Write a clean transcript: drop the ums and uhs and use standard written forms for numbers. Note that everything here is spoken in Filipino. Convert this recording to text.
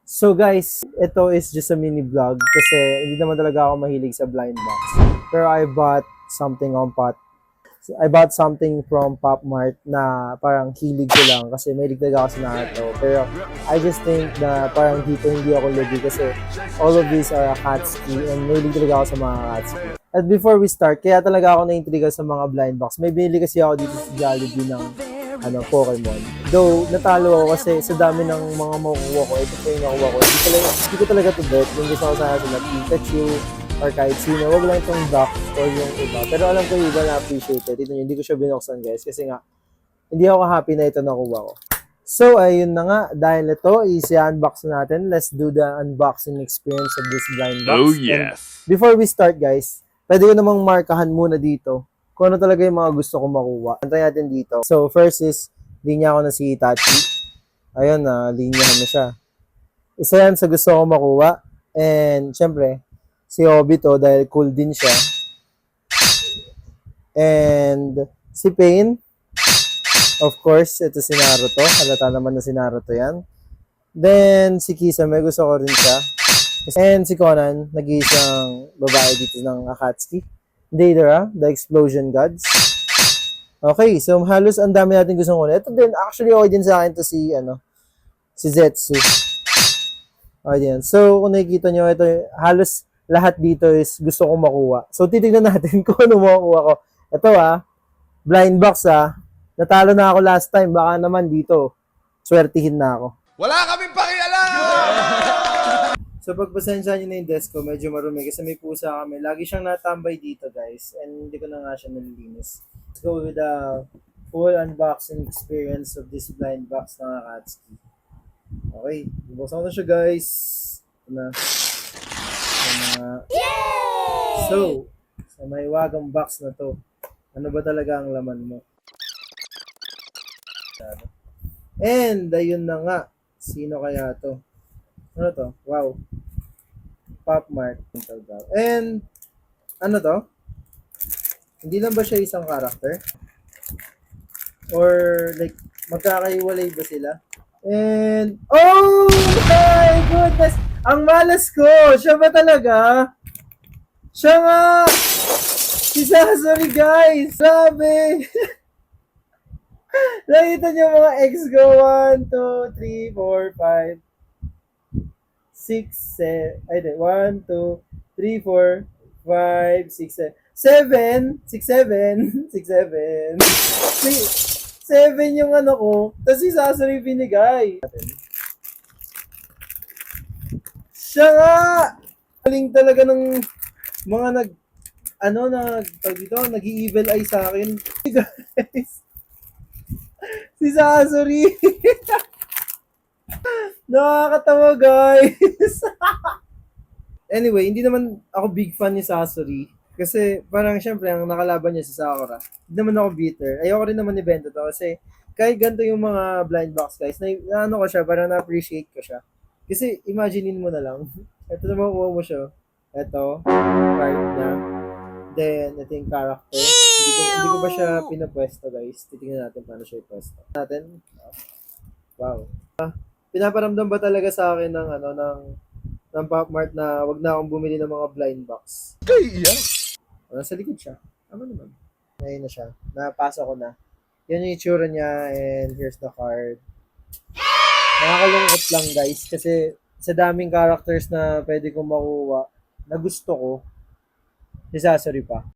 So guys, ito is just a mini vlog kasi hindi naman talaga ako mahilig sa blind box. Pero I bought something on pot. I bought something from Pop Mart na parang hilig ko lang kasi mahilig talaga ako sa Naruto. Pero I just think na parang dito hindi ako lugi kasi all of these are Akatsuki and mahilig talaga ako sa mga Akatsuki. At before we start, kaya talaga ako na-intriga sa mga blind box. May binili kasi ako dito sa Jollibee ng Pokemon. Though, natalo ako kasi sa dami ng mga makukuha ko, ito pa yung nakuha ko. Hindi ko talaga to bet. Yung gusto ko sana sila Pikachu or kahit sino. Wag lang itong Duck or yung iba. Pero alam ko yung iba na-appreciate it. Ito hindi ko siya binuksan guys kasi nga, hindi ako happy na ito nakuha ko. So, ayun na nga. Dahil ito, i-unbox natin. Let's do the unboxing experience of this blind box. Oh, yes. And before we start guys, pwede ko namang markahan muna dito kung ano talaga yung mga gusto kong makuha. Antayin natin dito. So, first is, linya ko na si Itachi. Ayun na, linyahan na siya. Isa yan sa gusto kong makuha. And, syempre, si Obito dahil cool din siya. And, si Pain. Of course, ito si Naruto. Halata naman na si Naruto yan. Then, si Kisame, gusto ko rin siya. And si Conan, nag-iisang babae dito ng Akatsuki. Deidara, the Explosion Gods. Okay, so halos ang dami natin gustong kunin. Ito din, actually okay din sa akin to si Zetsu. Okay din. So, kung nakikita nyo, ito, halos lahat dito is gusto kong makuha. So, titignan natin kung ano makuha ko. Ito blind box natalo na ako last time. Baka naman dito, swertihin na ako. Wala kaming pakialam! So, pagpasensya nyo na yung desk ko, medyo marumi kasi may pusa kami. Lagi siyang natambay dito, guys. And hindi ko na nga siya nalilinis. Let's go with the full unboxing experience of this blind box ng Akatsuki. Okay, bubuksan ko na siya, guys. Ito na. So, sa may wagang box na to, ano ba talaga ang laman mo? And, ayun na nga. Sino kaya to? Ano to? Wow. Pop Mart. And, ano to? Hindi lang ba siya isang character? Or, like, magkakaiwalay ba sila? And, oh my goodness! Ang malas ko! Siya ba talaga? Siya nga! Si Sasori, guys! Grabe! Nakita niyo mga X ko. 1, 2, 3, 4, 5, 6, 7, ay, 1, 2, 3, 4, 5, 6, 7, 7, 6, 7, 7 yung ano ko, tapos si Sasori binigay. Siya nga! Galing talaga ng mga nag-evil eye sa akin. Guys, si Sasori. Nakakatawa, guys. Anyway, hindi naman ako big fan ni Sasori. Kasi parang syempre, ang nakalaban niya si Sakura. Hindi naman ako bitter. Ayoko rin naman ibenta to kasi kahit ganito yung mga blind box, guys, na ano ko siya, parang na-appreciate ko siya. Kasi imaginein mo na lang. Ito na makuha mo siya. Ito, card niya. Then, ito yung character. Hindi ko ba siya pinapwesto, guys? Titingnan natin paano siya ipwesto. Natin. Wow. Pinaparamdam ba talaga sa akin ng Pop Mart na wag na akong bumili ng mga blind box? Kaya? Nasa likod siya. Tama naman. Ngayon na siya. Napasa ko na. Yan yung itsura niya and here's the card. Nakakalungkot lang, guys, kasi sa daming characters na pwede kong makuha na gusto ko, si Sasori pa.